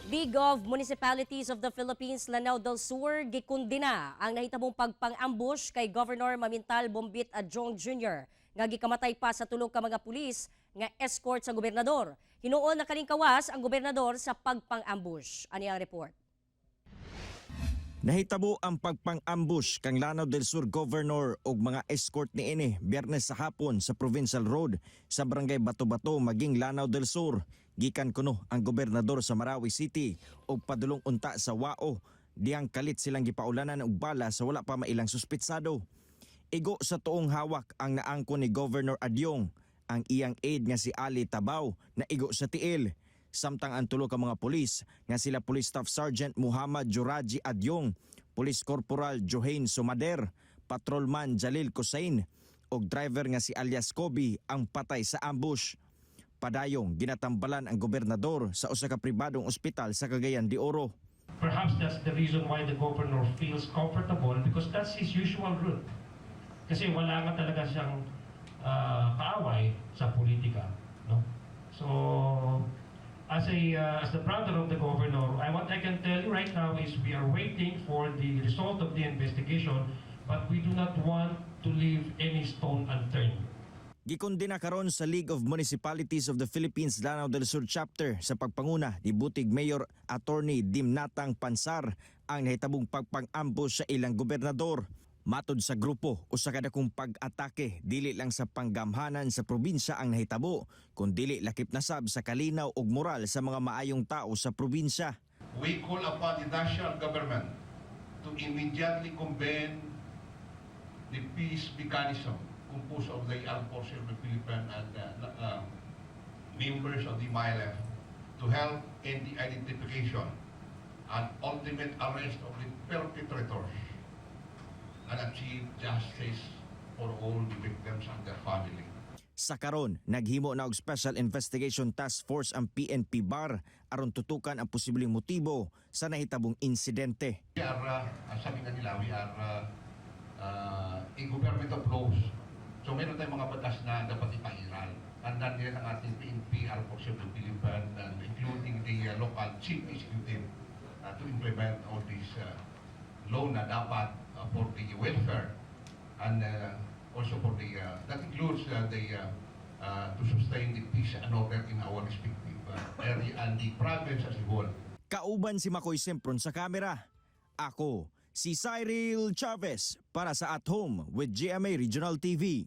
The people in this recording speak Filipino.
League of Municipalities of the Philippines, Lanao del Sur, gikundina ang nahitabong pagpang-ambush kay Governor Mamintal Bombit Adjong Jr. nga gikamatay pa sa tulog ka mga pulis nga escort sa gobernador. Hinuon na kalingkawas ang gobernador sa pagpang-ambush. Ani ang report? Nahitabo ang pagpang-ambush kang Lanao del Sur Governor ug mga escort niini Biyernes sa hapon sa Provincial Road sa Barangay Bato-Bato maging Lanao del Sur. Gikan kuno ang gobernador sa Marawi City ug padulong unta sa Wao. Diyang kalit silang gipaulanan og bala sa wala pa mailang suspitsado. Igo sa tuong hawak ang naangkon ni Governor Adyong, ang iyang aide nga si Ali Tabaw na igo sa tiil. Samtang ang tulo ka mga pulis nga sila Police Staff Sergeant Muhammad Juraji Adyong, Police Corporal Johain Sumader, Patrolman Jalil Kusain ug driver nga si alias Kobe ang patay sa ambush. Padayong ginatambalan ang gobernador sa usa ka pribadong ospital sa Cagayan de Oro. Perhaps that's the reason why the governor feels comfortable because that's his usual route. Kasi wala nga talaga siyang kaaway sa politika, no? So as the brother of the governor, what I can tell you right now is we are waiting for the result of the investigation, but we do not want to leave any stone unturned. Gikundina karon sa League of Municipalities of the Philippines Lanao del Sur chapter sa pagpanguna ni Butig Mayor Attorney Dimnatang Pansar ang nahitabong pagpang-ambush sa ilang gobernador. Matod sa grupo, usa ka dakong pag-atake dili lang sa panggamhanan sa probinsya ang nahitabo, kundi lakip na sab sa kalinaw ug moral sa mga maayong tao sa probinsya. We call upon the national government to immediately convene the peace mechanism composed of the armed forces of the Philippines and members of the MILF to help in the identification and ultimate arrest of the perpetrators and achieve justice for all the victims and their family. Sa karon, naghimo na og Special Investigation Task Force ang PNP BAR aron tutukan ang posibleng motibo sa nahitabong insidente. We are, sabi nga nila, we are a government of laws. So meron tayong mga batas na dapat ipairal. Andan nila ng ating PNP, Armed Forces of the Philippines, and including the local chief executive to implement all these law na dapat for the welfare and also for the, that includes to sustain the peace and order in our respective area and the province as a whole. Kauban si Makoy Sempron sa kamera. Ako, si Cyril Chavez para sa At Home with GMA Regional TV.